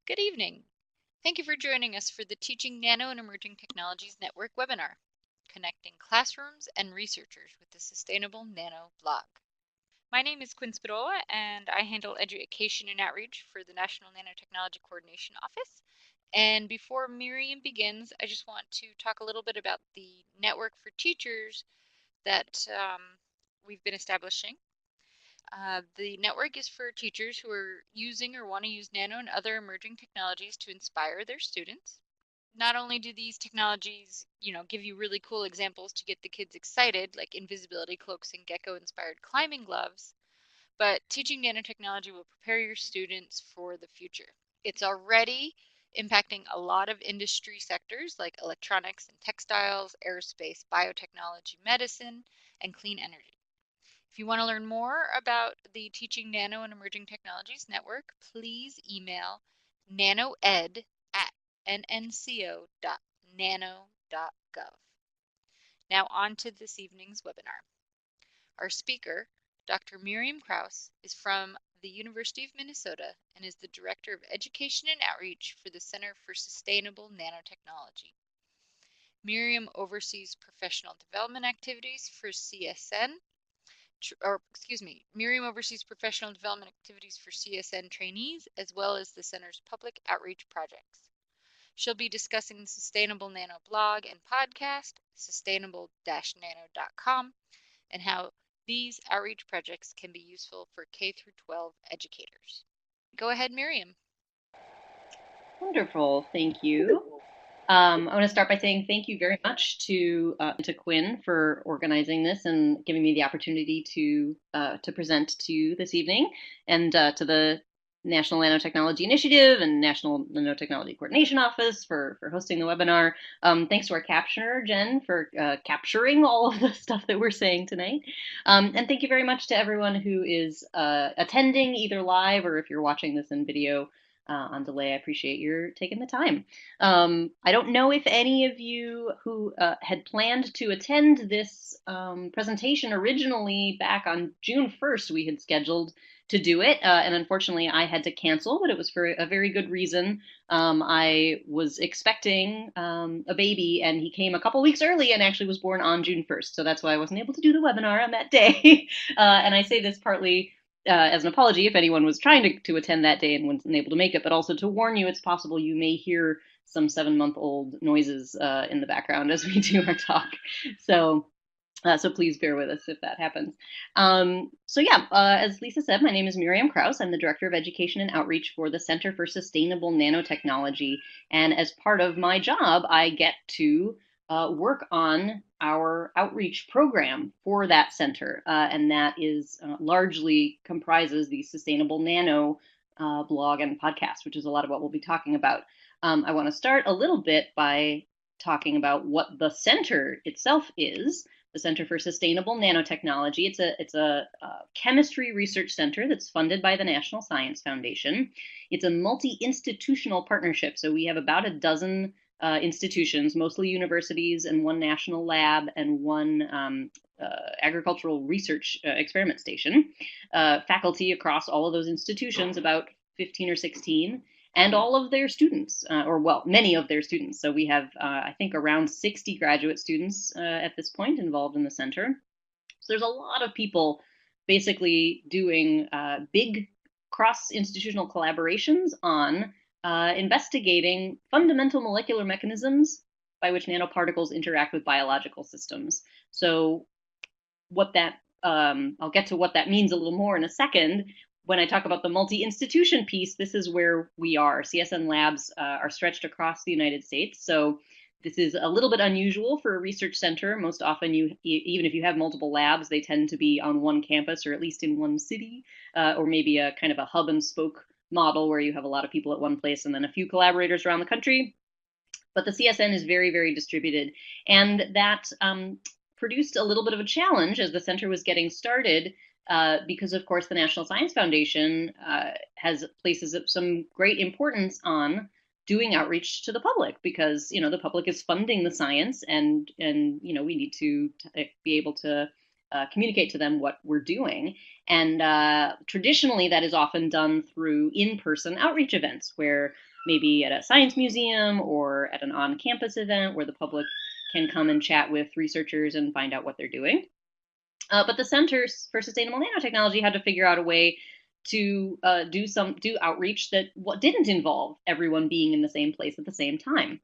Good evening. Thank you for joining us for the Teaching Nano and Emerging Technologies Network webinar, Connecting Classrooms and Researchers with the Sustainable Nano blog. My name is Quinn Spadola, and I handle education and outreach for the National Nanotechnology Coordination Office. And before Miriam begins, I just want to talk a little bit about the network for teachers that we've been establishing. The network is for teachers who are using or want to use nano and other emerging technologies to inspire their students. Not only do these technologies, give you really cool examples to get the kids excited, like invisibility cloaks and gecko-inspired climbing gloves, but teaching nanotechnology will prepare your students for the future. It's already impacting a lot of industry sectors like electronics and textiles, aerospace, biotechnology, medicine, and clean energy. If you want to learn more about the Teaching Nano and Emerging Technologies Network, please email nanoed@nnco.nano.gov. Now on to this evening's webinar. Our speaker, Dr. Miriam Krause, is from the University of Minnesota and is the Director of Education and Outreach for the Center for Sustainable Nanotechnology. Miriam oversees professional development activities for Miriam oversees professional development activities for CSN trainees, as well as the Center's public outreach projects. She'll be discussing the Sustainable Nano blog and podcast, sustainable-nano.com, and how these outreach projects can be useful for K-12 educators. Go ahead, Miriam. Wonderful, thank you. I want to start by saying thank you very much to Quinn for organizing this and giving me the opportunity to present to you this evening, and to the National Nanotechnology Initiative and National Nanotechnology Coordination Office for hosting the webinar. Thanks to our captioner, Jen, for capturing all of the stuff that we're saying tonight. And thank you very much to everyone who is attending either live or if you're watching this in video on delay. I appreciate your taking the time. I don't know if any of you who had planned to attend this presentation originally back on June 1st, we had scheduled to do it, and unfortunately I had to cancel, but it was for a very good reason. I was expecting a baby, and he came a couple weeks early and actually was born on June 1st, so that's why I wasn't able to do the webinar on that day. And I say this partly as an apology if anyone was trying to attend that day and wasn't able to make it, but also to warn you, it's possible you may hear some 7-month-old noises in the background as we do our talk. So please bear with us if that happens. As Lisa said, my name is Miriam Krause. I'm the Director of Education and Outreach for the Center for Sustainable Nanotechnology. And as part of my job, I get to work on our outreach program for that center, and that is largely comprises the Sustainable Nano blog and podcast, which is a lot of what we'll be talking about. I want to start a little bit by talking about what the center itself is. The Center for Sustainable Nanotechnology. It's a chemistry research center that's funded by the National Science Foundation. It's a multi-institutional partnership, so we have about a dozen institutions, mostly universities, and one national lab and one agricultural research experiment station. Faculty across all of those institutions, about 15 or 16, and all of their students, many of their students. So we have, I think, around 60 graduate students at this point involved in the center. So there's a lot of people basically doing big cross-institutional collaborations on investigating fundamental molecular mechanisms by which nanoparticles interact with biological systems. So what that, I'll get to what that means a little more in a second. When I talk about the multi-institution piece, this is where we are. CSN labs are stretched across the United States. So this is a little bit unusual for a research center. Most often, even if you have multiple labs, they tend to be on one campus or at least in one city, or maybe a kind of a hub and spoke model where you have a lot of people at one place and then a few collaborators around the country. But the CSN is very, very distributed. And that produced a little bit of a challenge as the center was getting started, because, of course, the National Science Foundation places some great importance on doing outreach to the public, because the public is funding the science, and we need to be able to communicate to them what we're doing. And traditionally, that is often done through in-person outreach events, where maybe at a science museum or at an on-campus event where the public can come and chat with researchers and find out what they're doing. But the Centers for Sustainable Nanotechnology had to figure out a way to do outreach that didn't involve everyone being in the same place at the same time.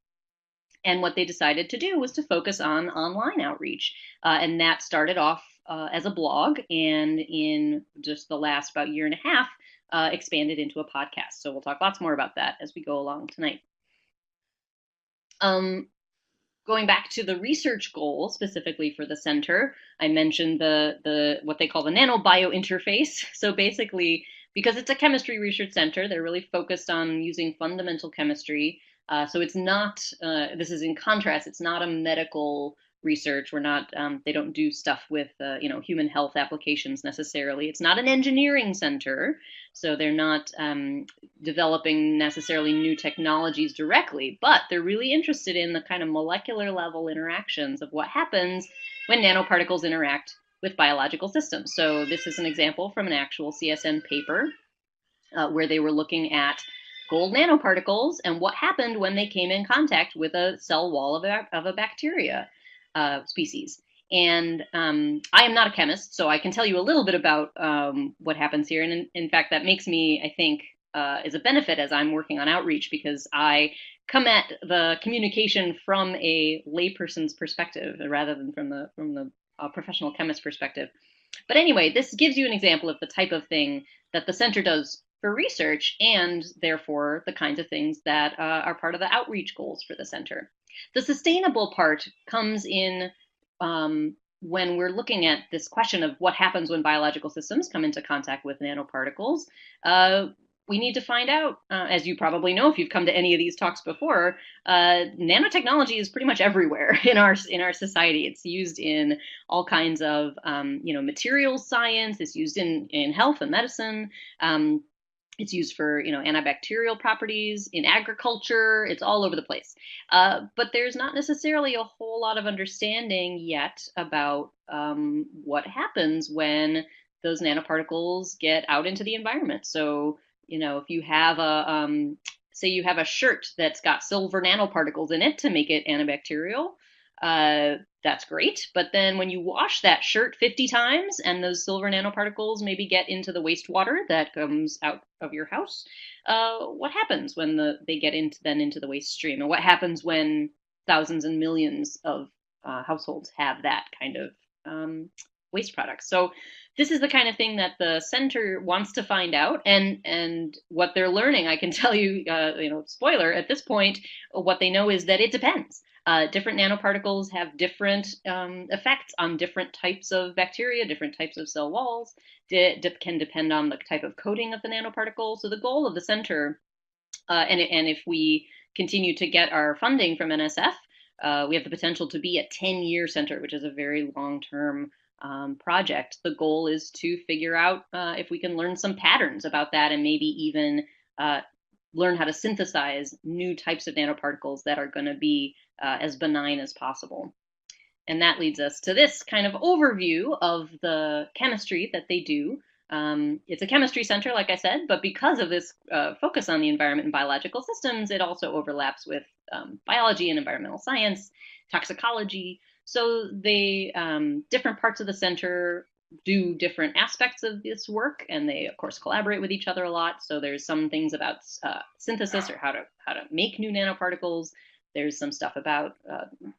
And what they decided to do was to focus on online outreach. And that started off as a blog, and in just the last about year and a half, expanded into a podcast. So we'll talk lots more about that as we go along tonight. Going back to the research goal specifically for the center, I mentioned the what they call the nanobio interface. So basically, because it's a chemistry research center, they're really focused on using fundamental chemistry. So it's not. This is in contrast. It's not a medical research. We're not. They don't do stuff with human health applications necessarily. It's not an engineering center, so they're not developing necessarily new technologies directly, but they're really interested in the kind of molecular level interactions of what happens when nanoparticles interact with biological systems. So this is an example from an actual CSN paper where they were looking at gold nanoparticles and what happened when they came in contact with a cell wall of a bacteria species. And I am not a chemist, so I can tell you a little bit about what happens here. And in fact, that makes me, I think, is a benefit as I'm working on outreach, because I come at the communication from a layperson's perspective rather than from the professional chemist perspective. But anyway, this gives you an example of the type of thing that the center does for research, and therefore the kinds of things that are part of the outreach goals for the center. The sustainable part comes in when we're looking at this question of what happens when biological systems come into contact with nanoparticles. We need to find out, as you probably know if you've come to any of these talks before, nanotechnology is pretty much everywhere in our society. It's used in all kinds of materials science. It's used in health and medicine. It's used for antibacterial properties in agriculture. It's all over the place. But there's not necessarily a whole lot of understanding yet about what happens when those nanoparticles get out into the environment. So if you have say you have a shirt that's got silver nanoparticles in it to make it antibacterial, that's great. But then when you wash that shirt 50 times and those silver nanoparticles maybe get into the wastewater that comes out of your house, what happens when they get into the waste stream? And what happens when thousands and millions of households have that kind of waste products? So this is the kind of thing that the center wants to find out, and what they're learning, I can tell you, spoiler at this point, what they know is that it depends. Different nanoparticles have different effects on different types of bacteria, different types of cell walls. Can depend on the type of coating of the nanoparticle. So the goal of the center, and if we continue to get our funding from NSF, we have the potential to be a 10-year center, which is a very long-term project. The goal is to figure out if we can learn some patterns about that, and maybe even learn how to synthesize new types of nanoparticles that are going to be as benign as possible. And that leads us to this kind of overview of the chemistry that they do. It's a chemistry center, like I said, but because of this focus on the environment and biological systems, it also overlaps with biology and environmental science, toxicology. So they different parts of the center do different aspects of this work, and they of course collaborate with each other a lot. So there's some things about synthesis, or how to make new nanoparticles. There's some stuff about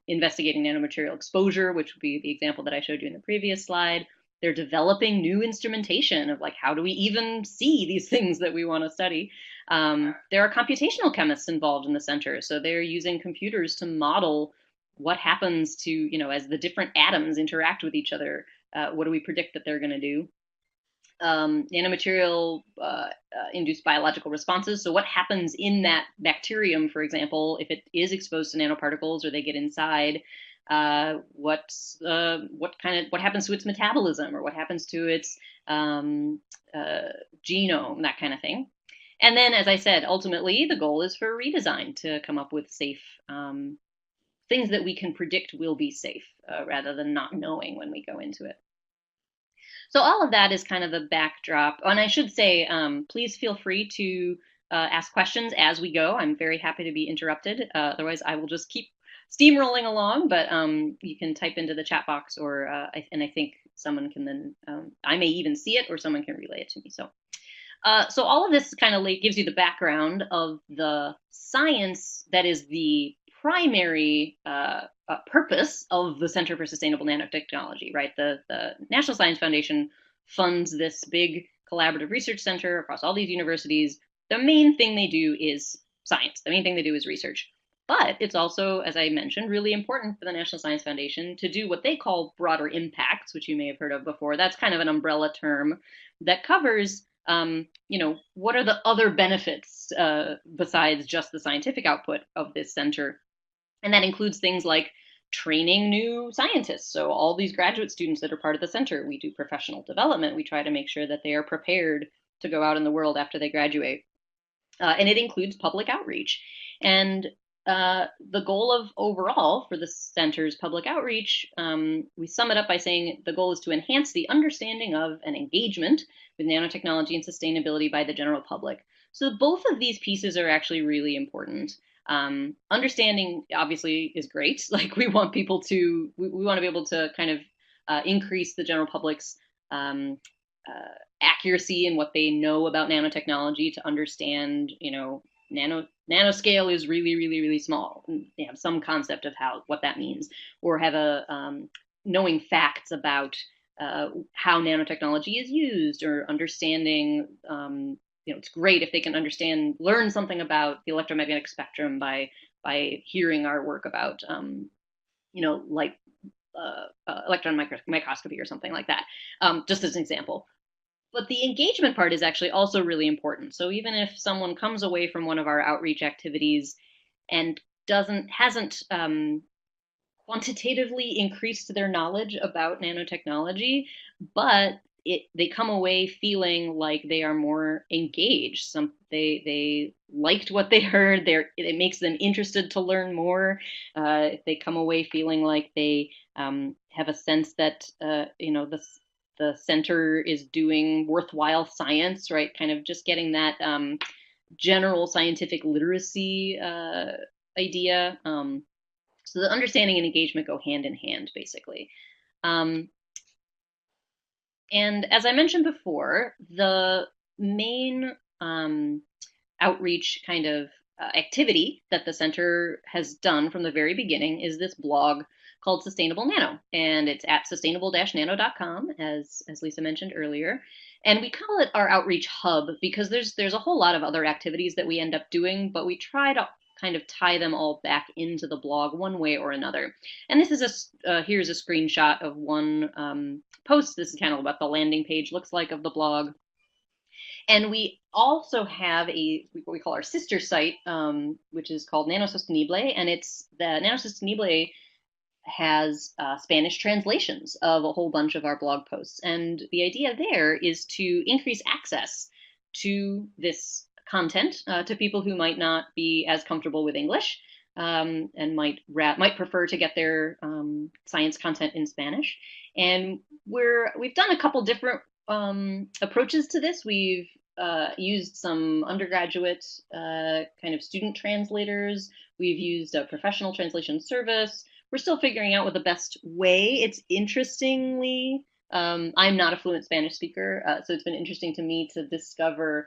investigating nanomaterial exposure, which would be the example that I showed you in the previous slide. They're developing new instrumentation of how do we even see these things that we want to study. There are computational chemists involved in the center, so they're using computers to model what happens to, as the different atoms interact with each other. What do we predict that they're going to do? Nanomaterial induced biological responses. So what happens in that bacterium, for example, if it is exposed to nanoparticles or they get inside? What happens to its metabolism, or what happens to its genome, that kind of thing. And then, as I said, ultimately the goal is for redesign, to come up with safe things that we can predict will be safe, rather than not knowing when we go into it. So all of that is kind of the backdrop. And I should say, please feel free to ask questions as we go. I'm very happy to be interrupted. Otherwise, I will just keep steamrolling along. But you can type into the chat box, or and I think someone can then, I may even see it, or someone can relay it to me. So all of this kind of gives you the background of the science that is the primary purpose of the Center for Sustainable Nanotechnology, right? The National Science Foundation funds this big collaborative research center across all these universities. The main thing they do is science. The main thing they do is research. But it's also, as I mentioned, really important for the National Science Foundation to do what they call broader impacts, which you may have heard of before. That's kind of an umbrella term that covers what are the other benefits besides just the scientific output of this center? And that includes things like training new scientists. So all these graduate students that are part of the center, we do professional development. We try to make sure that they are prepared to go out in the world after they graduate. And it includes public outreach. And the goal of overall for the center's public outreach, we sum it up by saying the goal is to enhance the understanding of and engagement with nanotechnology and sustainability by the general public. So both of these pieces are actually really important. Understanding obviously is great. Like we want people to, we want to be able to kind of increase the general public's accuracy in what they know about nanotechnology, to understand, nanoscale is really, really, really small. They have some concept of what that means, or have a knowing facts about how nanotechnology is used, or understanding. It's great if they can learn something about the electromagnetic spectrum by hearing our work about, like electron microscopy or something like that, just as an example. But the engagement part is actually also really important. So even if someone comes away from one of our outreach activities and hasn't quantitatively increased their knowledge about nanotechnology, but they come away feeling like they are more engaged. They liked what they heard. It makes them interested to learn more. If they come away feeling like they have a sense that the center is doing worthwhile science, right? Kind of just getting that general scientific literacy idea. So the understanding and engagement go hand in hand, basically. And as I mentioned before, the main outreach kind of activity that the center has done from the very beginning is this blog called Sustainable Nano, and it's at sustainable-nano.com, as Lisa mentioned earlier. And we call it our outreach hub because there's a whole lot of other activities that we end up doing, but we try to kind of tie them all back into the blog one way or another. And this is here's a screenshot of one post. This is kind of what the landing page looks like of the blog. And we also have what we call our sister site, which is called Nanosostenible, and it's the Nanosostenible has Spanish translations of a whole bunch of our blog posts. And the idea there is to increase access to this content to people who might not be as comfortable with English, and might prefer to get their science content in Spanish. And we've done a couple different approaches to this. We've used some undergraduate kind of student translators. We've used a professional translation service. We're still figuring out what the best way. It's interestingly, I'm not a fluent Spanish speaker, so it's been interesting to me to discover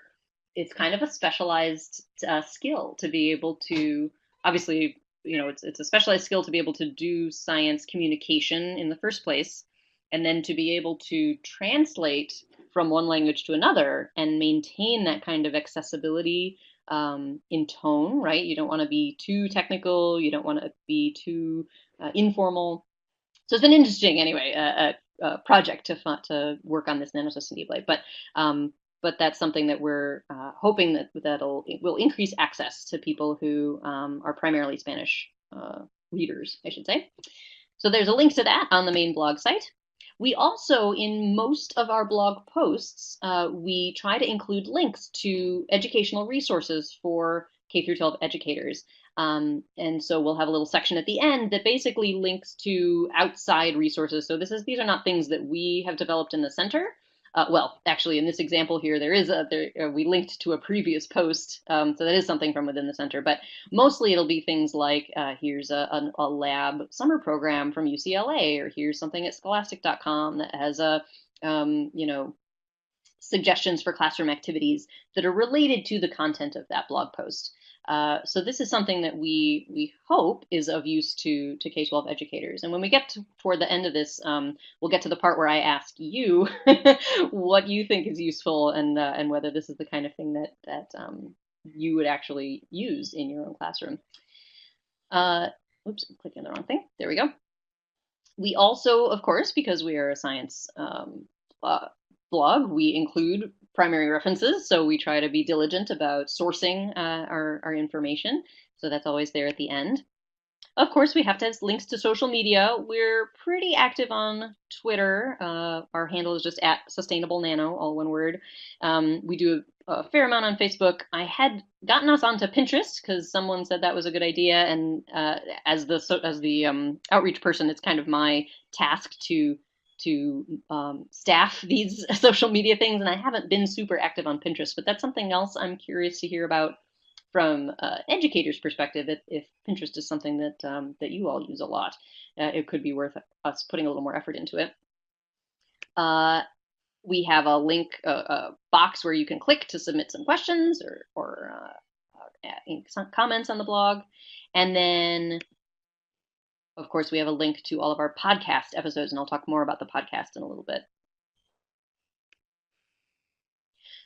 it's kind of a specialized skill to be able to, obviously, it's a specialized skill to be able to do science communication in the first place, and then to be able to translate from one language to another and maintain that kind of accessibility in tone, right? You don't want to be too technical. You don't want to be too informal. So it's been interesting, anyway, a project to work on this Nanosostenible. But that's something that we're hoping that it will increase access to people who are primarily Spanish readers, I should say. So there's a link to that on the main blog site. We also, in most of our blog posts, we try to include links to educational resources for K through 12 educators. And so we'll have a little section at the end that basically links to outside resources. So these are not things that we have developed in the center. Well, actually, in this example here, we linked to a previous post, so that is something from within the center. But mostly, it'll be things like here's a lab summer program from UCLA, or here's something at Scholastic.com that has suggestions for classroom activities that are related to the content of that blog post. So this is something that we hope is of use to K-12 educators. And when we get toward the end of this, we'll get to the part where I ask you what you think is useful and whether this is the kind of thing that you would actually use in your own classroom. Oops, I'm clicking the wrong thing. There we go. We also, of course, because we are a science blog, we include primary references, so we try to be diligent about sourcing our information. So that's always there at the end. Of course, we have to have links to social media. We're pretty active on Twitter. Our handle is just at Sustainable Nano, all one word. We do a fair amount on Facebook. I had gotten us onto Pinterest because someone said that was a good idea, and as the outreach person, it's kind of my task to staff these social media things, and I haven't been super active on Pinterest, but that's something else I'm curious to hear about from educators' perspective. If Pinterest is something that you all use a lot, it could be worth us putting a little more effort into it. We have a link, a box where you can click to submit some questions or some comments on the blog, and then of course, we have a link to all of our podcast episodes, and I'll talk more about the podcast in a little bit.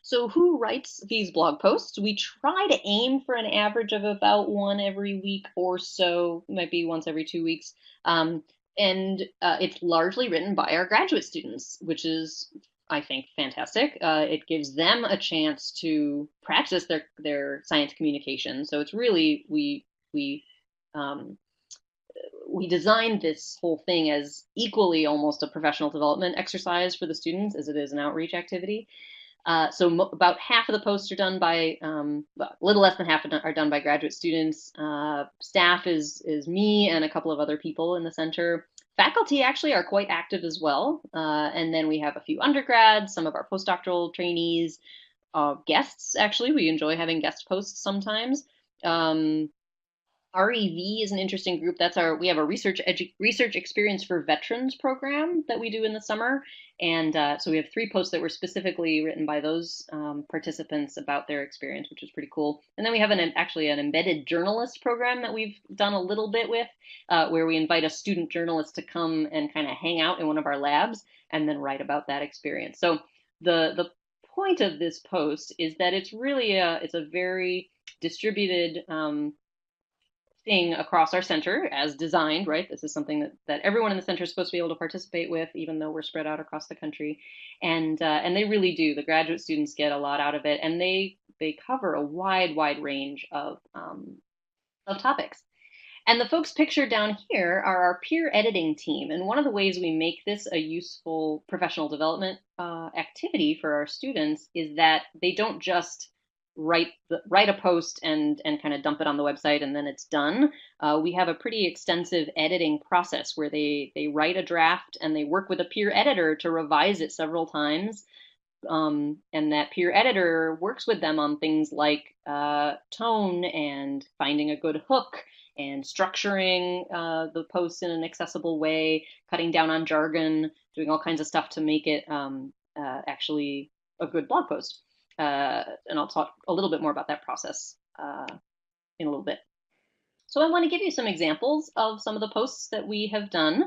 So who writes these blog posts? We try to aim for an average of about one every week or so, might be once every 2 weeks. And it's largely written by our graduate students, which is, I think, fantastic. It gives them a chance to practice their science communication. So it's really, we designed this whole thing as equally almost a professional development exercise for the students as it is an outreach activity. So about half of the posts are done by, a little less than half are done by graduate students. Staff is me and a couple of other people in the center. Faculty actually are quite active as well. And then we have a few undergrads, some of our postdoctoral trainees, guests, actually. We enjoy having guest posts sometimes. REV is an interesting group. We have a research experience for veterans program that we do in the summer, and so we have 3 posts that were specifically written by those participants about their experience, which is pretty cool. And then we have actually an embedded journalist program that we've done a little bit with, where we invite a student journalist to come and kind of hang out in one of our labs and then write about that experience. So the point of this post is that it's really it's a very distributed thing across our center as designed, right? This is something that everyone in the center is supposed to be able to participate with, even though we're spread out across the country. And they really do. The graduate students get a lot out of it, and they cover a wide range of topics. And the folks pictured down here are our peer editing team. And one of the ways we make this a useful professional development activity for our students is that they don't just write a post and kind of dump it on the website and then it's done. We have a pretty extensive editing process where they write a draft and they work with a peer editor to revise it several times. And that peer editor works with them on things like tone and finding a good hook and structuring the posts in an accessible way, cutting down on jargon, doing all kinds of stuff to make it actually a good blog post. And I'll talk a little bit more about that process in a little bit. So I want to give you some examples of some of the posts that we have done.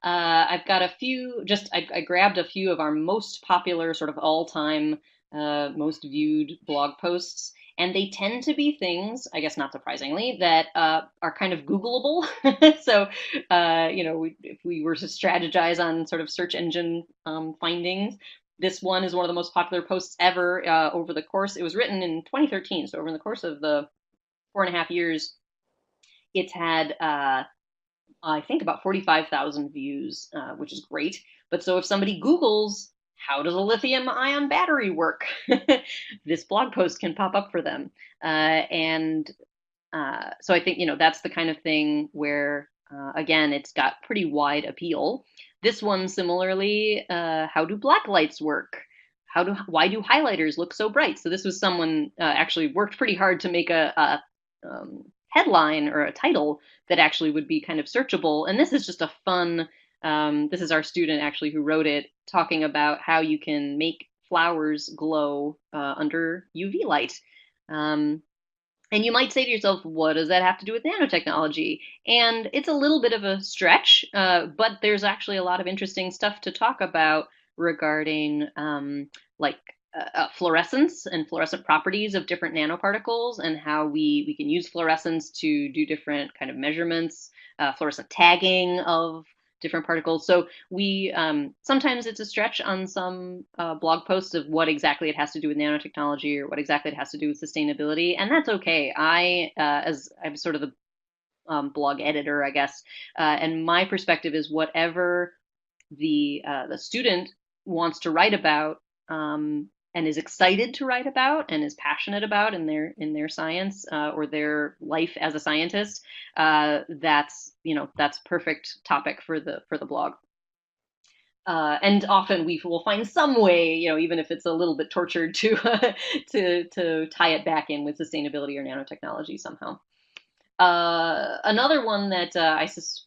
I've got a few, I grabbed a few of our most popular, sort of all-time, most viewed blog posts, and they tend to be things, I guess not surprisingly, that are kind of Googleable. So, if we were to strategize on sort of search engine findings, this one is one of the most popular posts ever over the course. It was written in 2013, so over the course of the 4.5 years, it's had, I think, about 45,000 views, which is great. But so if somebody Googles, how does a lithium ion battery work? This blog post can pop up for them. And so I think, that's the kind of thing where, again, it's got pretty wide appeal. This one, similarly, how do black lights work? Why do highlighters look so bright? So this was someone actually worked pretty hard to make a headline or a title that actually would be kind of searchable. And this is just a fun. This is our student actually who wrote it, talking about how you can make flowers glow under UV light. And you might say to yourself, what does that have to do with nanotechnology? And it's a little bit of a stretch, but there's actually a lot of interesting stuff to talk about regarding like fluorescence and fluorescent properties of different nanoparticles, and how we can use fluorescence to do different kind of measurements, fluorescent tagging of different particles. So we sometimes it's a stretch on some blog posts of what exactly it has to do with nanotechnology or what exactly it has to do with sustainability, and that's okay. As I'm sort of the blog editor, I guess, and my perspective is whatever the student wants to write about, and is excited to write about and is passionate about in their science or their life as a scientist, that's perfect topic for the blog. And often we will find some way, even if it's a little bit tortured, to to tie it back in with sustainability or nanotechnology somehow. Another one that I suspect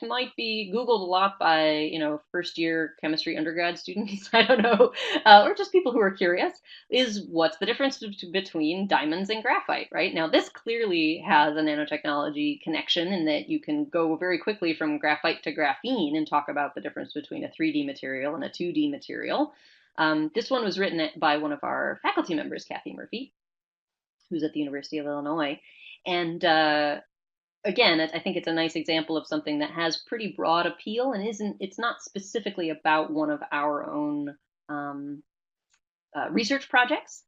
might be Googled a lot by, first year chemistry undergrad students, I don't know, or just people who are curious, is what's the difference between diamonds and graphite, right? Now, this clearly has a nanotechnology connection in that you can go very quickly from graphite to graphene and talk about the difference between a 3D material and a 2D material. This one was written by one of our faculty members, Kathy Murphy, who's at the University of Illinois. And again, I think it's a nice example of something that has pretty broad appeal and it's not specifically about one of our own research projects.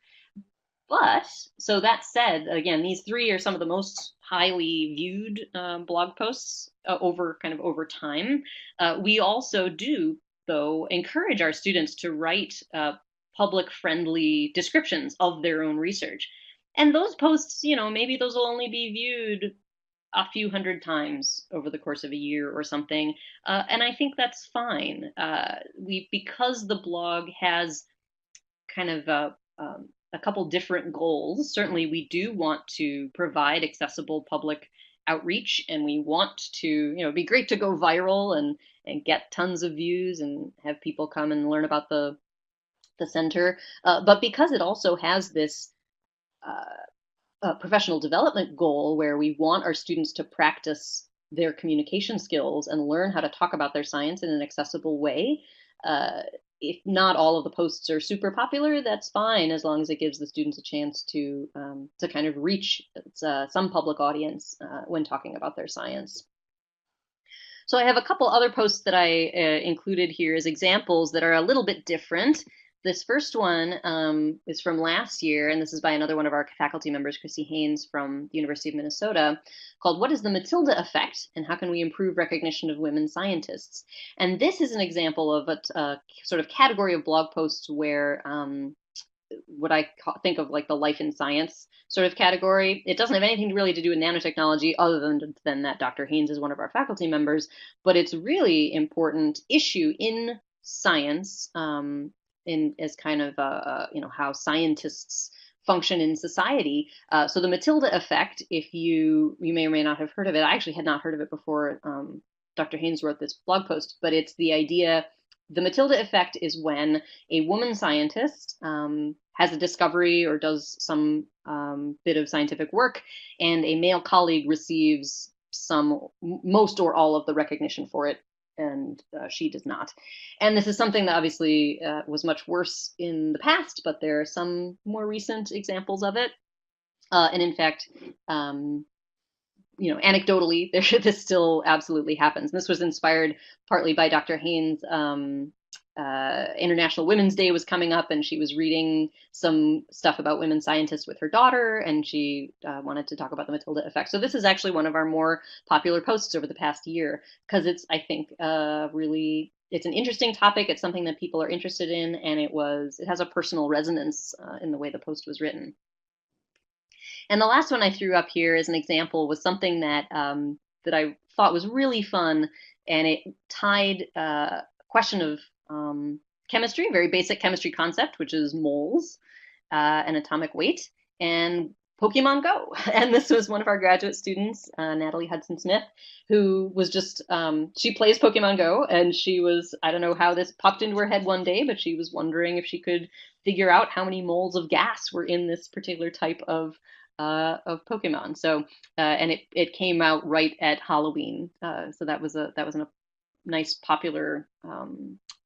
But so that said, again, these three are some of the most highly viewed blog posts over time. We also do, though, encourage our students to write public friendly descriptions of their own research. And those posts, maybe those will only be viewed a few hundred times over the course of a year or something, and I think that's fine. Because the blog has kind of a couple different goals. Certainly, we do want to provide accessible public outreach, and we want to, it'd be great to go viral and get tons of views and have people come and learn about the center. But because it also has this professional development goal where we want our students to practice their communication skills and learn how to talk about their science in an accessible way. If not all of the posts are super popular, that's fine, as long as it gives the students a chance to kind of reach some public audience when talking about their science. So I have a couple other posts that I included here as examples that are a little bit different. This first one is from last year, and this is by another one of our faculty members, Chrissy Haynes from the University of Minnesota, called "What is the Matilda Effect, and How Can We Improve Recognition of Women Scientists?" And this is an example of a sort of category of blog posts where what I think of like the life in science sort of category. It doesn't have anything really to do with nanotechnology other than that Dr. Haynes is one of our faculty members, but it's really important issue in science, as kind of how scientists function in society. So the Matilda effect, if you may or may not have heard of it, I actually had not heard of it before Dr. Haynes wrote this blog post, but it's the idea. The Matilda effect is when a woman scientist has a discovery or does some bit of scientific work, and a male colleague receives most or all of the recognition for it, and she does not. And this is something that obviously was much worse in the past, but there are some more recent examples of it. And in fact, anecdotally, this still absolutely happens. And this was inspired partly by Dr. Haynes. International Women's Day was coming up, and she was reading some stuff about women scientists with her daughter, and she wanted to talk about the Matilda effect. So this is actually one of our more popular posts over the past year, because it's, I think, really it's an interesting topic. It's something that people are interested in, and it has a personal resonance in the way the post was written. And the last one I threw up here as an example was something that that I thought was really fun, and it tied a question of chemistry, very basic chemistry concept, which is moles and atomic weight, and Pokemon Go. And this was one of our graduate students, Natalie Hudson Smith, who was just, she plays Pokemon Go, and she was, I don't know how this popped into her head one day, but she was wondering if she could figure out how many moles of gas were in this particular type of Pokemon. So, and it came out right at Halloween. So that was a nice popular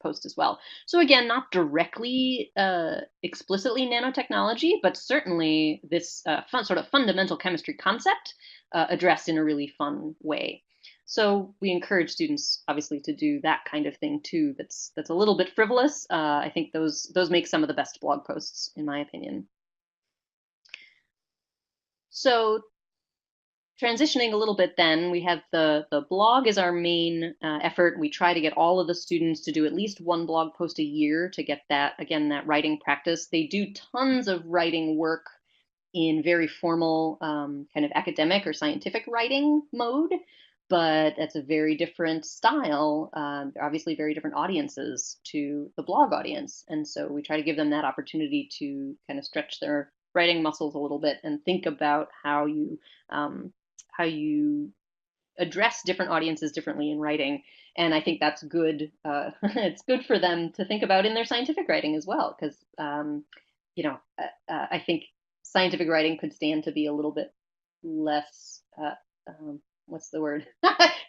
post as well. So again, not directly explicitly nanotechnology, but certainly this sort of fundamental chemistry concept addressed in a really fun way. So we encourage students, obviously, to do that kind of thing too. That's a little bit frivolous. I think those make some of the best blog posts, in my opinion. So transitioning a little bit, then we have the blog is our main effort. We try to get all of the students to do at least one blog post a year to get that, again, that writing practice. They do tons of writing work in very formal kind of academic or scientific writing mode, but that's a very different style. They're obviously very different audiences to the blog audience, and so we try to give them that opportunity to kind of stretch their writing muscles a little bit and think about how you address different audiences differently in writing. And I think that's good. It's good for them to think about in their scientific writing as well, because I think scientific writing could stand to be a little bit less. What's the word?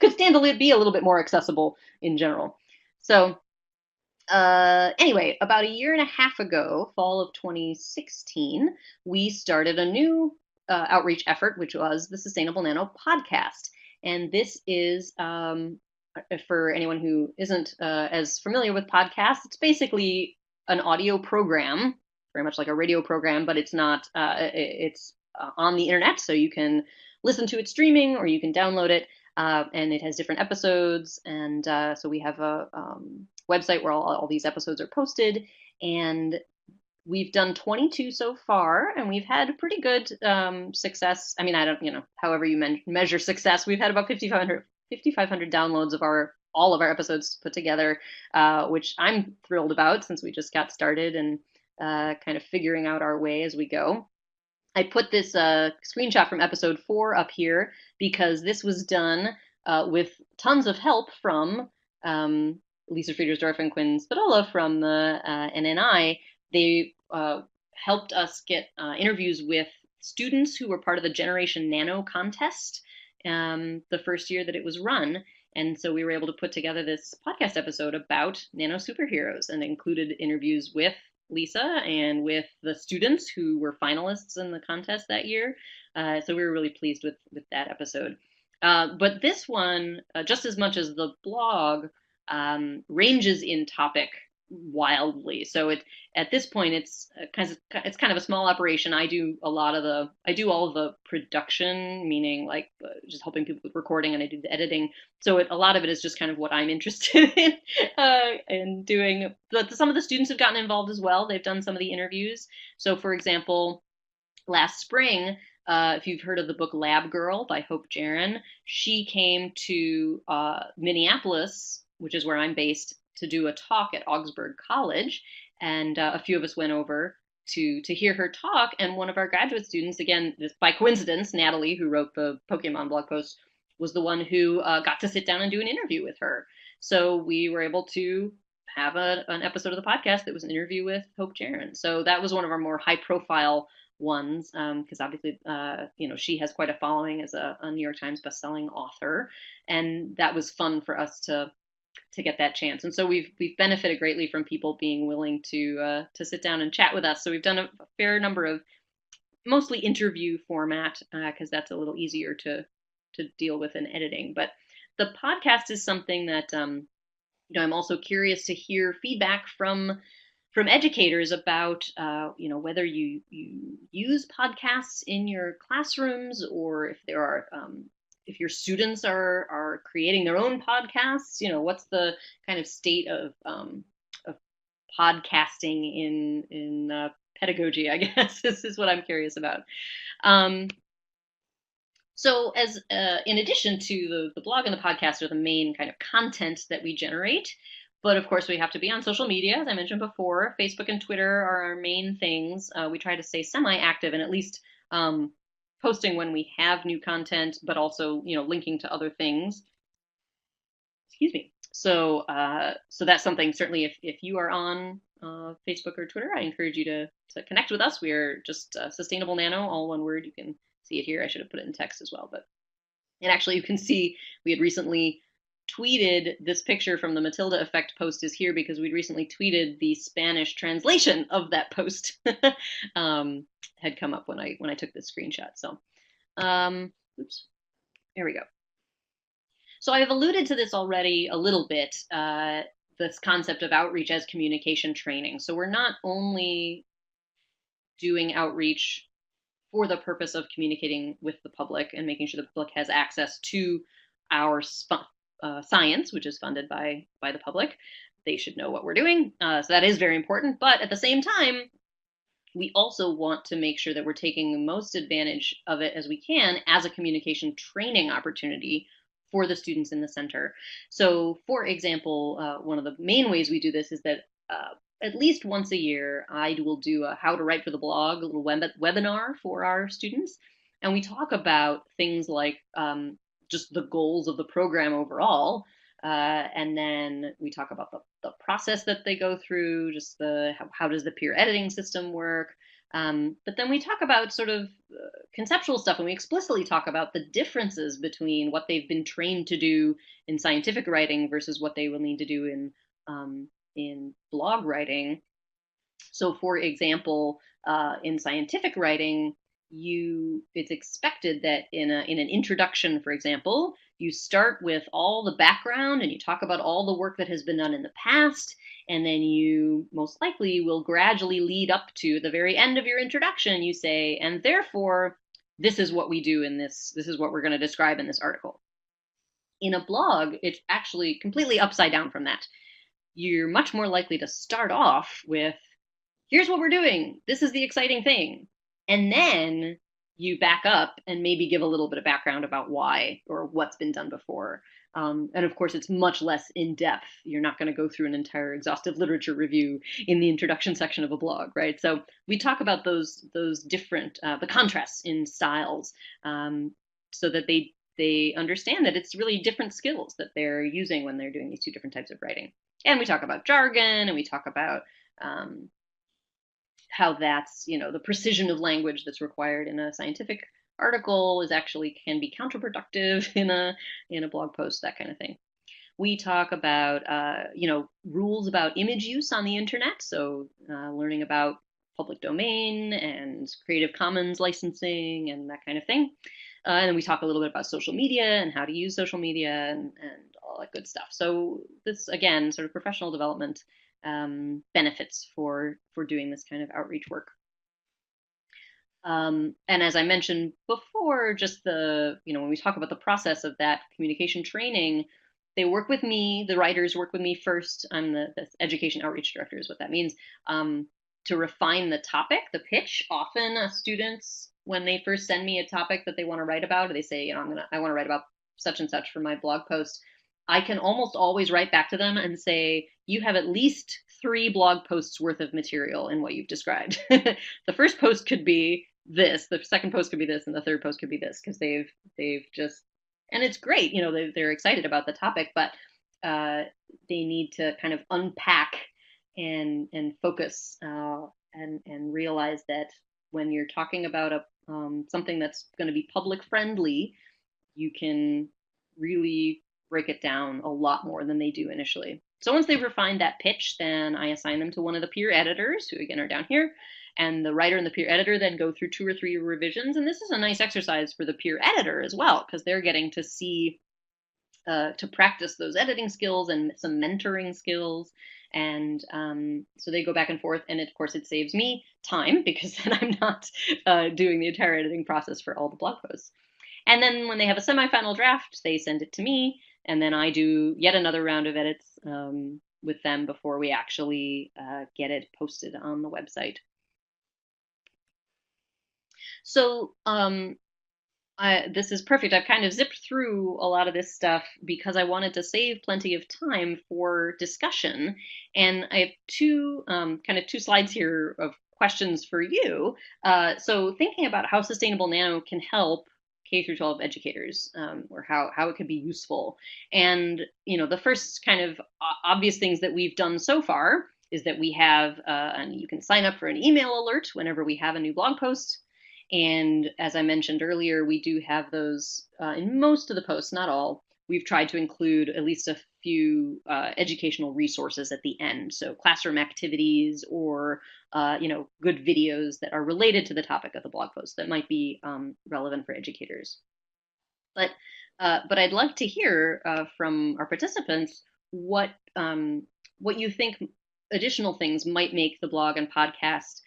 Could stand to be a little bit more accessible in general. So anyway, about a year and a half ago, fall of 2016, we started a new outreach effort, which was the Sustainable Nano podcast. And this is, for anyone who isn't as familiar with podcasts, it's basically an audio program, very much like a radio program, but it's not, it's on the internet, so you can listen to it streaming or you can download it. And it has different episodes. And so we have a website where all these episodes are posted. And we've done 22 so far, and we've had pretty good success. I mean, I don't, however you measure success, we've had about 5,500 downloads of all of our episodes put together, which I'm thrilled about since we just got started and kind of figuring out our way as we go. I put this screenshot from episode 4 up here because this was done with tons of help from Lisa Friedersdorf and Quinn Spadola from the NNI. They helped us get interviews with students who were part of the Generation Nano contest the first year that it was run. And so we were able to put together this podcast episode about nano superheroes and included interviews with Lisa and with the students who were finalists in the contest that year. So we were really pleased with that episode. But this one, just as much as the blog, ranges in topic wildly. So at this point it's kind of a small operation. I do all of the production, meaning like just helping people with recording, and I do the editing. So a lot of it is just kind of what I'm interested in doing. But some of the students have gotten involved as well. They've done some of the interviews. So for example, last spring, if you've heard of the book Lab Girl by Hope Jaron, she came to Minneapolis, which is where I'm based, to do a talk at Augsburg College, and a few of us went over to hear her talk. And one of our graduate students, again, just by coincidence, Natalie, who wrote the Pokemon blog post, was the one who got to sit down and do an interview with her. So we were able to have an episode of the podcast that was an interview with Hope Jaron. So that was one of our more high-profile ones, because obviously, she has quite a following as a New York Times bestselling author, and that was fun for us to get that chance. And so we've benefited greatly from people being willing to sit down and chat with us. So we've done a fair number of mostly interview format, because that's a little easier to deal with in editing. But the podcast is something that I'm also curious to hear feedback from educators about whether you use podcasts in your classrooms, or if there are if your students are creating their own podcasts, what's the kind of state of podcasting in pedagogy, I guess. This is what I'm curious about. Um, so as in addition to the blog and the podcast are the main kind of content that we generate, but of course we have to be on social media, as I mentioned before. Facebook and Twitter are our main things. We try to stay semi-active and at least posting when we have new content, but also linking to other things. Excuse me. So that's something certainly if you are on Facebook or Twitter, I encourage you to connect with us. We are just Sustainable Nano, all one word. You can see it here. I should have put it in text as well, and actually you can see we had recently tweeted this picture from the Matilda Effect post is here because we'd recently tweeted the Spanish translation of that post had come up when I took this screenshot. So, oops, there we go. So I've alluded to this already a little bit, this concept of outreach as communication training. So we're not only doing outreach for the purpose of communicating with the public and making sure the public has access to our science, which is funded by the public. They should know what we're doing. So that is very important. But at the same time, we also want to make sure that we're taking the most advantage of it as we can as a communication training opportunity for the students in the center. So, for example, one of the main ways we do this is that at least once a year, I will do a How to Write for the Blog, a little webinar for our students. And we talk about things like just the goals of the program overall. And then we talk about the process that they go through, just how does the peer editing system work. But then we talk about sort of conceptual stuff, and we explicitly talk about the differences between what they've been trained to do in scientific writing versus what they will need to do in blog writing. So, for example, in scientific writing, it's expected that in an introduction, for example, you start with all the background and you talk about all the work that has been done in the past, and then you most likely will gradually lead up to the very end of your introduction. You say, and therefore, this is what we do in this is what we're going to describe in this article. In a blog, it's actually completely upside down from that. You're much more likely to start off with, here's what we're doing, this is the exciting thing, and then you back up and maybe give a little bit of background about why or what's been done before. And of course, it's much less in depth. You're not going to go through an entire exhaustive literature review in the introduction section of a blog, right? So we talk about those different the contrasts in styles, so that they understand that it's really different skills that they're using when they're doing these two different types of writing. And we talk about jargon, and we talk about how that's, the precision of language that's required in a scientific article can be counterproductive in a blog post, that kind of thing. We talk about, rules about image use on the internet. So learning about public domain and Creative Commons licensing and that kind of thing. And then we talk a little bit about social media and how to use social media and all that good stuff. So this, again, sort of professional development benefits for doing this kind of outreach work. And as I mentioned before, just when we talk about the process of that communication training, they work with me, the writers work with me first. I'm the education outreach director is what that means, to refine the topic, the pitch. Often students, when they first send me a topic that they want to write about, or they say, I want to write about such and such for my blog post, I can almost always write back to them and say, you have at least 3 blog posts worth of material in what you've described. The first post could be this, the second post could be this, and the third post could be this, because they've just, and it's great, they're excited about the topic, but they need to kind of unpack and focus and realize that when you're talking about something that's going to be public friendly, you can really break it down a lot more than they do initially. So once they've refined that pitch, then I assign them to one of the peer editors, who again are down here, and the writer and the peer editor then go through 2 or 3 revisions. And this is a nice exercise for the peer editor as well, because they're getting to see, to practice those editing skills and some mentoring skills. And so they go back and forth, and of course it saves me time, because then I'm not doing the entire editing process for all the blog posts. And then when they have a semifinal draft, they send it to me, and then I do yet another round of edits with them before we actually get it posted on the website. So this is perfect. I've kind of zipped through a lot of this stuff because I wanted to save plenty of time for discussion. And I have two slides here of questions for you. So thinking about how sustainable nano can help K through 12 educators, or how it could be useful. And the first kind of obvious things that we've done so far is that we have, and you can sign up for an email alert whenever we have a new blog post. And as I mentioned earlier, we do have those in most of the posts, not all. We've tried to include at least a few educational resources at the end. So classroom activities or good videos that are related to the topic of the blog post that might be relevant for educators. But I'd love to hear from our participants what you think additional things might make the blog and podcast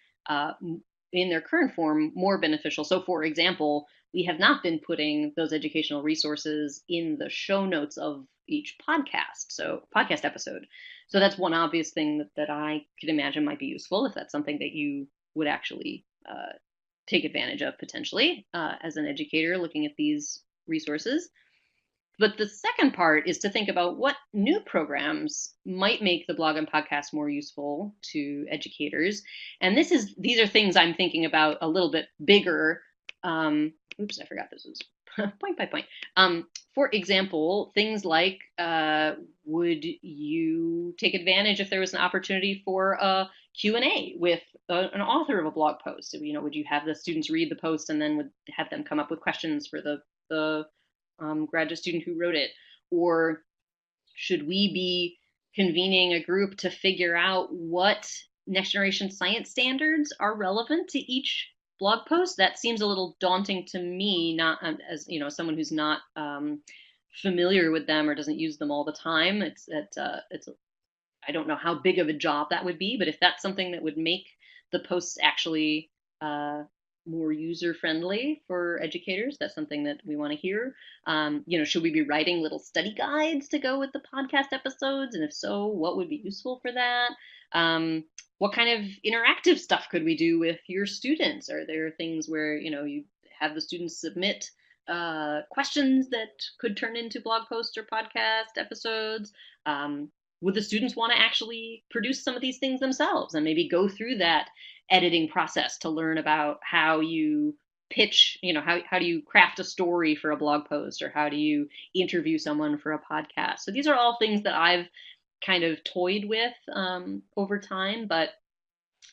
in their current form more beneficial. So, for example, we have not been putting those educational resources in the show notes of each podcast episode. So that's one obvious thing that I could imagine might be useful if that's something that you would actually take advantage of potentially as an educator looking at these resources. But the second part is to think about what new programs might make the blog and podcast more useful to educators. And these are things I'm thinking about a little bit bigger. Oops, I forgot this was point by point. For example, things like would you take advantage if there was an opportunity for a Q&A with an author of a blog post? Would you have the students read the post and then would have them come up with questions for the graduate student who wrote it? Or should we be convening a group to figure out what next generation science standards are relevant to each blog post? That seems a little daunting to me, not as someone who's not familiar with them or doesn't use them all the time. I don't know how big of a job that would be, but if that's something that would make the posts actually more user friendly for educators, that's something that we want to hear. Should we be writing little study guides to go with the podcast episodes? And if so, what would be useful for that? What kind of interactive stuff could we do with your students? Are there things where, you have the students submit questions that could turn into blog posts or podcast episodes? Would the students want to actually produce some of these things themselves and maybe go through that editing process to learn about how you pitch, how do you craft a story for a blog post, or how do you interview someone for a podcast? So these are all things that I've kind of toyed with over time, but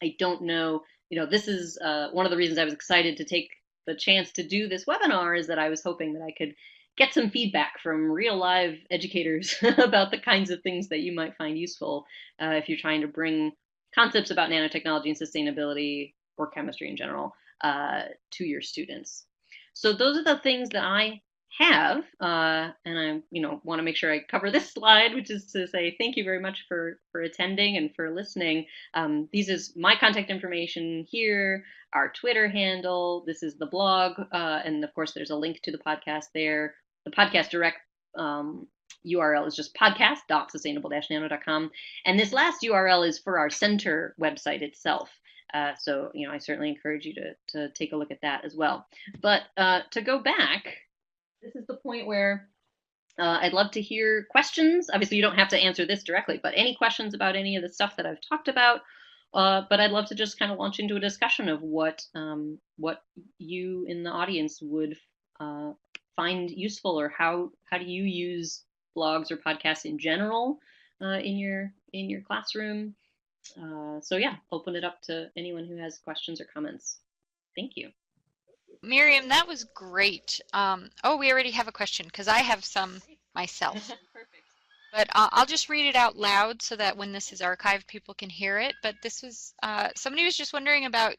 I don't know, this is one of the reasons I was excited to take the chance to do this webinar, is that I was hoping that I could get some feedback from real live educators about the kinds of things that you might find useful if you're trying to bring concepts about nanotechnology and sustainability, or chemistry in general, to your students. So those are the things that I have, and I want to make sure I cover this slide, which is to say thank you very much for attending and for listening. These is my contact information here, our Twitter handle, this is the blog, and of course there's a link to the podcast there. The podcast direct URL is just podcast.sustainable-nano.com. And this last URL is for our center website itself. So, I certainly encourage you to take a look at that as well. But to go back, this is the point where I'd love to hear questions. Obviously, you don't have to answer this directly, but any questions about any of the stuff that I've talked about. But I'd love to just kind of launch into a discussion of what you in the audience would find useful, or how do you use blogs or podcasts in general in your classroom. So yeah, open it up to anyone who has questions or comments. Thank you. Miriam, that was great. Oh, we already have a question, because I have some myself. Perfect. But I'll just read it out loud so that when this is archived, people can hear it. But this was, somebody was just wondering about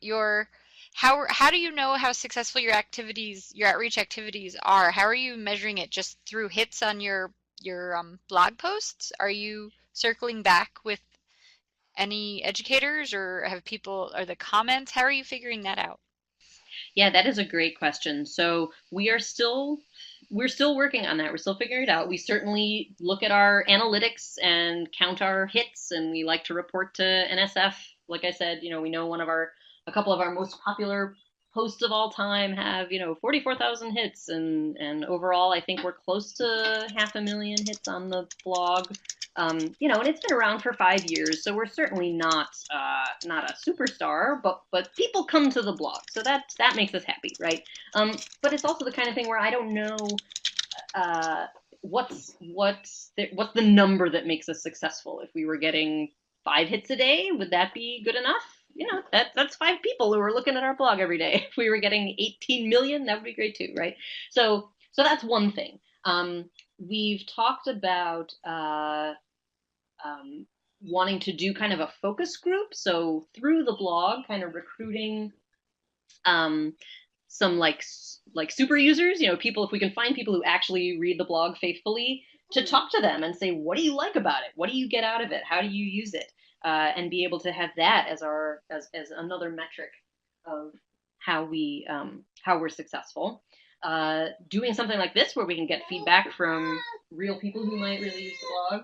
how do you know how successful your outreach activities are? How are you measuring it? Just through hits on your blog posts? Are you circling back with any educators, or are the comments? How are you figuring that out? Yeah, that is a great question. So we're still working on that. We're still figuring it out. We certainly look at our analytics and count our hits, and we like to report to NSF. Like I said, we know a couple of our most popular posts of all time have 44,000 hits, and overall I think we're close to 500,000 hits on the blog. And it's been around for 5 years, so we're certainly not a superstar, but people come to the blog, so that makes us happy, right? But it's also the kind of thing where I don't know what's the number that makes us successful. If we were getting 5 hits a day, would that be good enough? That's 5 people who are looking at our blog every day. If we were getting 18 million, that would be great too, right? So that's one thing. We've talked about wanting to do kind of a focus group. So through the blog, kind of recruiting some super users, people, if we can find people who actually read the blog faithfully, to talk to them and say, what do you like about it? What do you get out of it? How do you use it? And be able to have that as another metric of how we're successful. Doing something like this where we can get feedback from real people who might really use the blog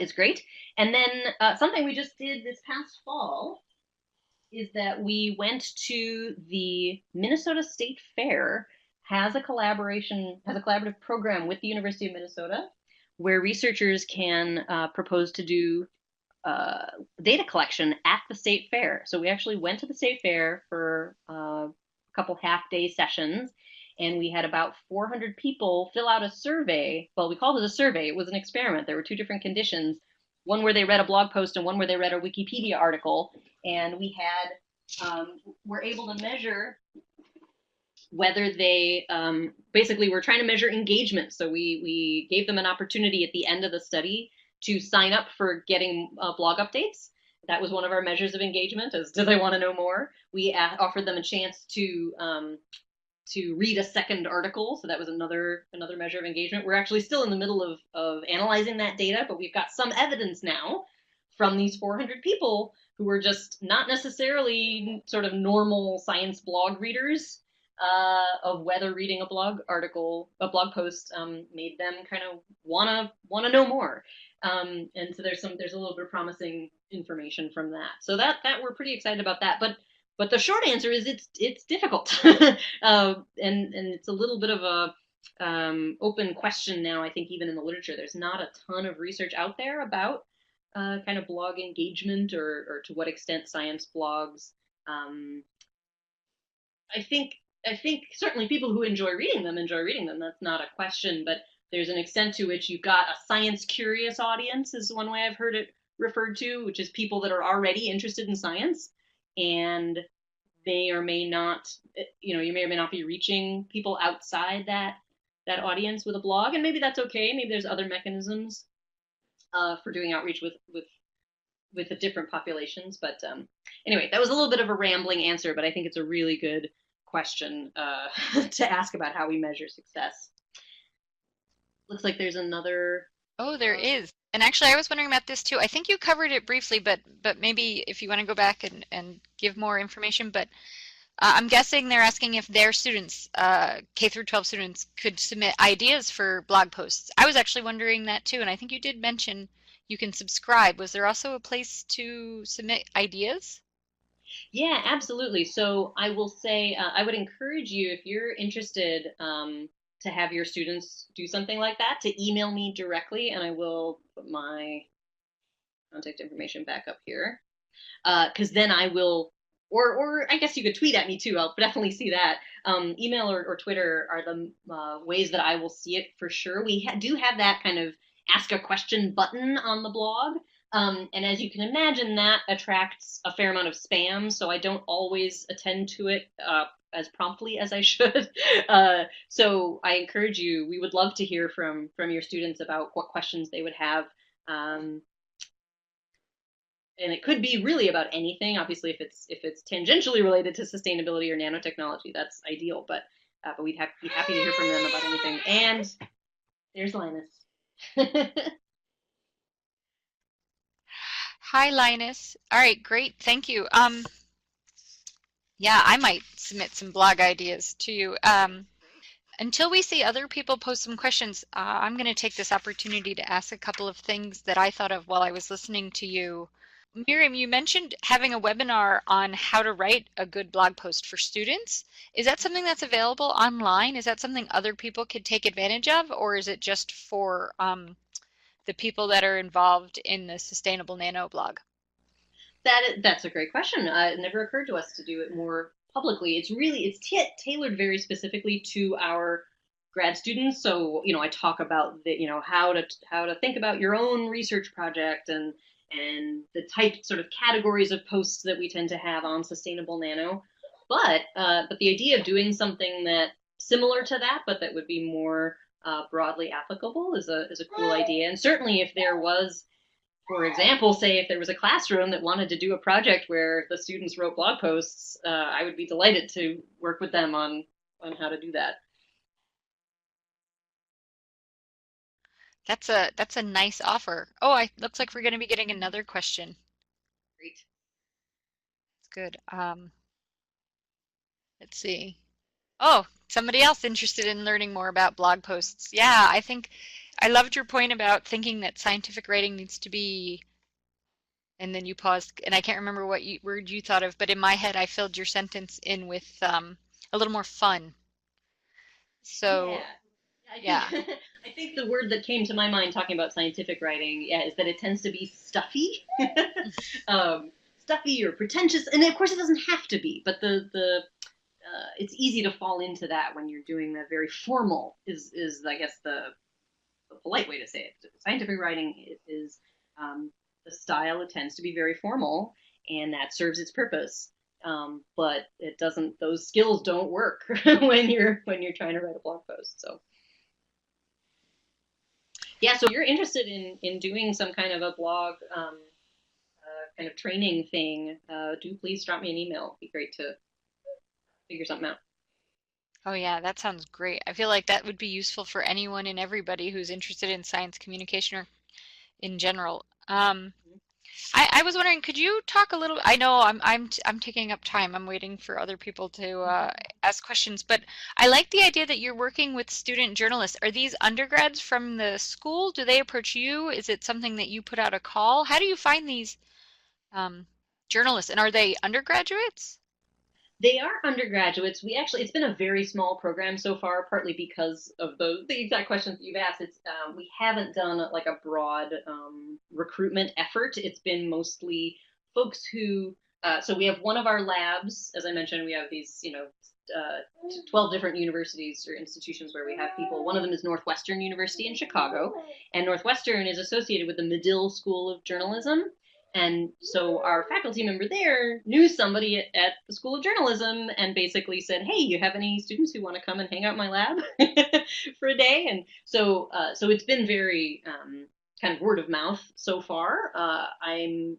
is great. And then something we just did this past fall is that we went to the Minnesota State Fair. Has a collaborative program with the University of Minnesota where researchers can propose to do data collection at the state fair. So we actually went to the state fair for a couple half-day sessions, and we had about 400 people fill out a survey. Well, we called it a survey. It was an experiment. There were 2 different conditions, one where they read a blog post and one where they read a Wikipedia article. And we were able to measure whether they basically were trying to measure engagement. So we gave them an opportunity at the end of the study to sign up for getting blog updates. That was one of our measures of engagement, as do they want to know more? We offered them a chance to read a second article. So that was another measure of engagement. We're actually still in the middle of analyzing that data, but we've got some evidence now from these 400 people who were just not necessarily sort of normal science blog readers, of whether reading a blog post made them kind of wanna know more. And so there's a little bit of promising information from that. So that we're pretty excited about that. But the short answer is it's difficult, and it's a little bit of a open question now. I think even in the literature, there's not a ton of research out there about kind of blog engagement or to what extent science blogs. I think certainly people who enjoy reading them. That's not a question, but there's an extent to which you've got a science curious audience, is one way I've heard it referred to, which is people that are already interested in science, and may or may not, you may or may not be reaching people outside that audience with a blog, and maybe that's okay. Maybe there's other mechanisms for doing outreach with the different populations. But anyway, that was a little bit of a rambling answer, but I think it's a really good question to ask about how we measure success. Looks like there's another. Oh, there is. And actually, I was wondering about this too. I think you covered it briefly, but maybe if you want to go back and give more information. But I'm guessing they're asking if their students, K through 12 students, could submit ideas for blog posts. I was actually wondering that too, and I think you did mention you can subscribe. Was there also a place to submit ideas? Yeah, absolutely. So I will say, I would encourage you, if you're interested, to have your students do something like that, to email me directly, and I will put my contact information back up here. Because then I will, or I guess you could tweet at me too. I'll definitely see that. Email or Twitter are the ways that I will see it for sure. We do have that kind of ask a question button on the blog. And as you can imagine, that attracts a fair amount of spam, so I don't always attend to it as promptly as I should. So I encourage you, we would love to hear from your students about what questions they would have. And it could be really about anything. Obviously, if it's tangentially related to sustainability or nanotechnology, that's ideal. But we'd be happy to hear from them about anything. And there's Linus. Hi, Linus. All right, great. Thank you. Yeah, I might submit some blog ideas to you. Until we see other people post some questions, I'm going to take this opportunity to ask a couple of things that I thought of while I was listening to you. Miriam, you mentioned having a webinar on how to write a good blog post for students. Is that something that's available online? Is that something other people could take advantage of, or is it just for the people that are involved in the Sustainable Nano blog? That's a great question. It never occurred to us to do it more publicly. It's tailored very specifically to our grad students. So I talk about how to think about your own research project and the type sort of categories of posts that we tend to have on Sustainable Nano. But the idea of doing something that similar to that, but that would be more broadly applicable is a cool idea. And certainly, if there was, for example, say if there was a classroom that wanted to do a project where the students wrote blog posts, I would be delighted to work with them on how to do that. That's a nice offer. Oh, I looks like we're going to be getting another question. Great. It's good. Let's see. Oh, somebody else interested in learning more about blog posts. Yeah, I think I loved your point about thinking that scientific writing needs to be, and then you paused, and I can't remember what word you thought of, but in my head I filled your sentence in with a little more fun. Yeah, So, I think yeah. I think the word that came to my mind talking about scientific writing, yeah, is that it tends to be stuffy, stuffy or pretentious, and of course it doesn't have to be, but the it's easy to fall into that when you're doing the very formal is I guess the polite way to say it. Scientific writing is the style. It tends to be very formal, and that serves its purpose. But it doesn't; those skills don't work when you're trying to write a blog post. So yeah, so if you're interested in doing some kind of a blog kind of training thing, do please drop me an email. It'd be great to figure something out. Oh yeah, that sounds great. I feel like that would be useful for anyone and everybody who's interested in science communication or in general. I was wondering, could you talk a little? I know I'm taking up time. I'm waiting for other people to ask questions, but I like the idea that you're working with student journalists. Are these undergrads from the school? Do they approach you? Is it something that you put out a call? How do you find these um, journalists, and are they undergraduates? They are undergraduates. It's been a very small program so far, partly because of the exact questions that you've asked. We haven't done like a broad recruitment effort. It's been mostly folks who. So we have one of our labs, as I mentioned, we have these 12 different universities or institutions where we have people. One of them is Northwestern University in Chicago, and Northwestern is associated with the Medill School of Journalism. And so our faculty member there knew somebody at the School of Journalism and basically said, "Hey, you have any students who want to come and hang out in my lab for a day?" And so it's been very kind of word of mouth so far. I'm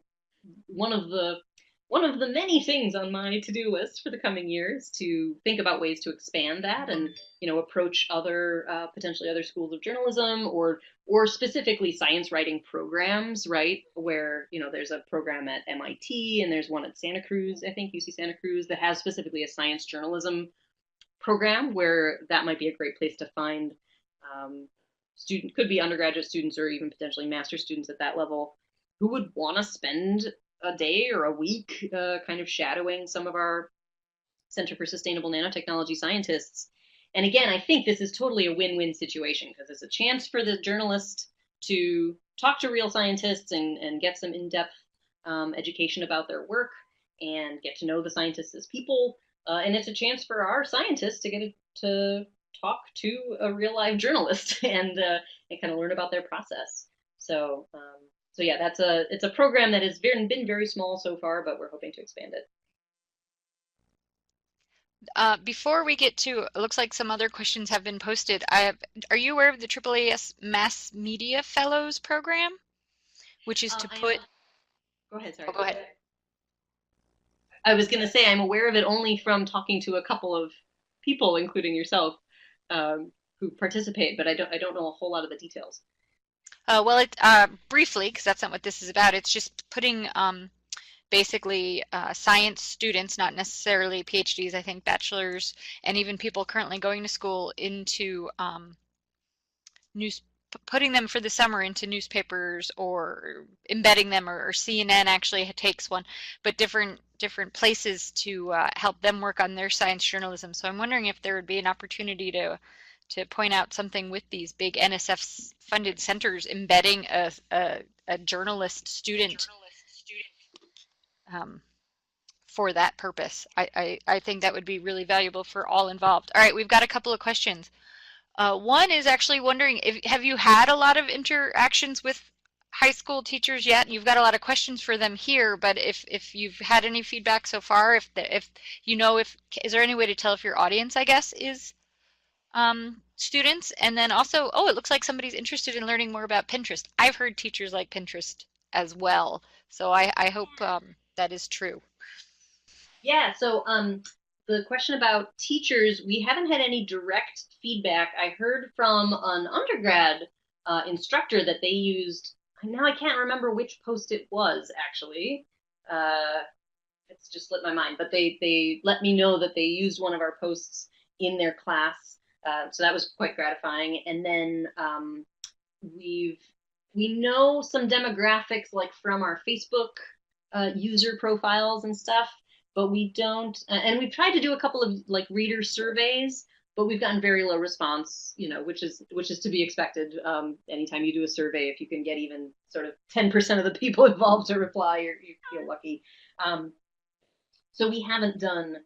one of the one of the many things on my to-do list for the coming years to think about ways to expand that and approach other potentially other schools of journalism or specifically science writing programs, right, where there's a program at MIT and there's one at Santa Cruz, I think UC Santa Cruz, that has specifically a science journalism program where that might be a great place to find student could be undergraduate students or even potentially master students at that level who would want to spend a day or a week kind of shadowing some of our Center for Sustainable Nanotechnology scientists. And again, I think this is totally a win-win situation because it's a chance for the journalist to talk to real scientists and get some in-depth education about their work and get to know the scientists as people. And it's a chance for our scientists to to talk to a real live journalist and kind of learn about their process. So yeah, it's a program that has been very small so far, but we're hoping to expand it. Before we get to, it looks like some other questions have been posted. Are you aware of the AAAS Mass Media Fellows program, which is to I am. put, Go ahead. Sorry. oh, go ahead. I was going to say I'm aware of it only from talking to a couple of people, including yourself, who participate, but I don't know a whole lot of the details. Well, briefly, because that's not what this is about, it's just putting basically science students, not necessarily PhDs, I think bachelors, and even people currently going to school into news, putting them for the summer into newspapers or embedding them, or CNN actually takes one, but different places to help them work on their science journalism. So I'm wondering if there would be an opportunity to point out something with these big NSF funded centers embedding a journalist student um, for that purpose. I think that would be really valuable for all involved. All right, we've got a couple of questions. One is actually wondering if have you had a lot of interactions with high school teachers yet? You've got a lot of questions for them here, but if you've had any feedback so far, if you know, if is there any way to tell if your audience, I guess, is students? And then also, oh, it looks like somebody's interested in learning more about Pinterest. I've heard teachers like Pinterest as well, so I hope that is true. Yeah, so the question about teachers, we haven't had any direct feedback. I heard from an undergrad instructor that they used, now I can't remember which post it was actually. Uh, it's just slipped my mind, but they let me know that they used one of our posts in their class. So that was quite gratifying. And then we've we know some demographics like from our Facebook user profiles and stuff, but we don't. And we've tried to do a couple of like reader surveys, but we've gotten very low response. Which is to be expected. Anytime you do a survey, if you can get even sort of 10% of the people involved to reply, you feel lucky. Um, so we haven't done.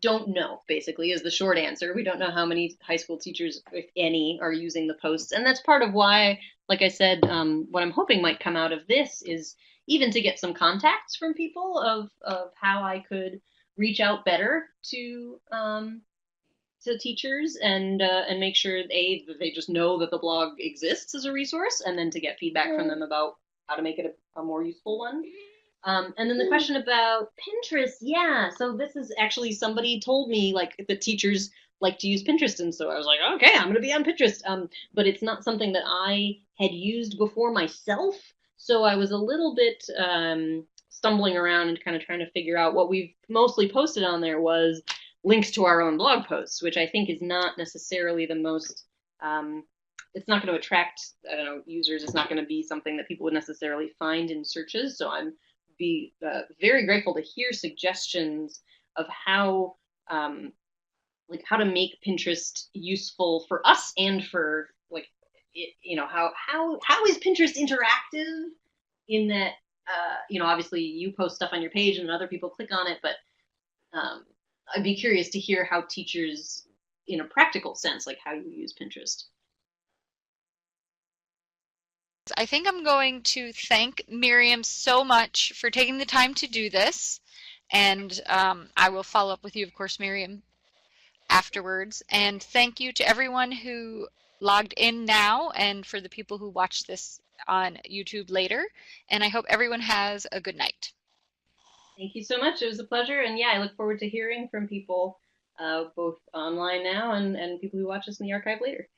Don't know, basically, is the short answer. We don't know how many high school teachers, if any, are using the posts. And that's part of why, like I said, what I'm hoping might come out of this is even to get some contacts from people of how I could reach out better to teachers and make sure that they just know that the blog exists as a resource, and then to get feedback from them about how to make it a more useful one. And then the question about Pinterest, yeah. So this is actually somebody told me like the teachers like to use Pinterest, and so I was like, okay, I'm going to be on Pinterest. But it's not something that I had used before myself, so I was a little bit stumbling around and kind of trying to figure out what we've mostly posted on there was links to our own blog posts, which I think is not necessarily the most. It's not going to attract, I don't know, users. It's not going to be something that people would necessarily find in searches. So I'm be very grateful to hear suggestions of how how to make Pinterest useful for us and for like how is Pinterest interactive in that obviously you post stuff on your page and other people click on it, but I'd be curious to hear how teachers in a practical sense like how you use Pinterest. I think I'm going to thank Miriam so much for taking the time to do this. And I will follow up with you, of course, Miriam, afterwards. And thank you to everyone who logged in now and for the people who watch this on YouTube later. And I hope everyone has a good night. Thank you so much. It was a pleasure. And yeah, I look forward to hearing from people both online now and people who watch us in the archive later.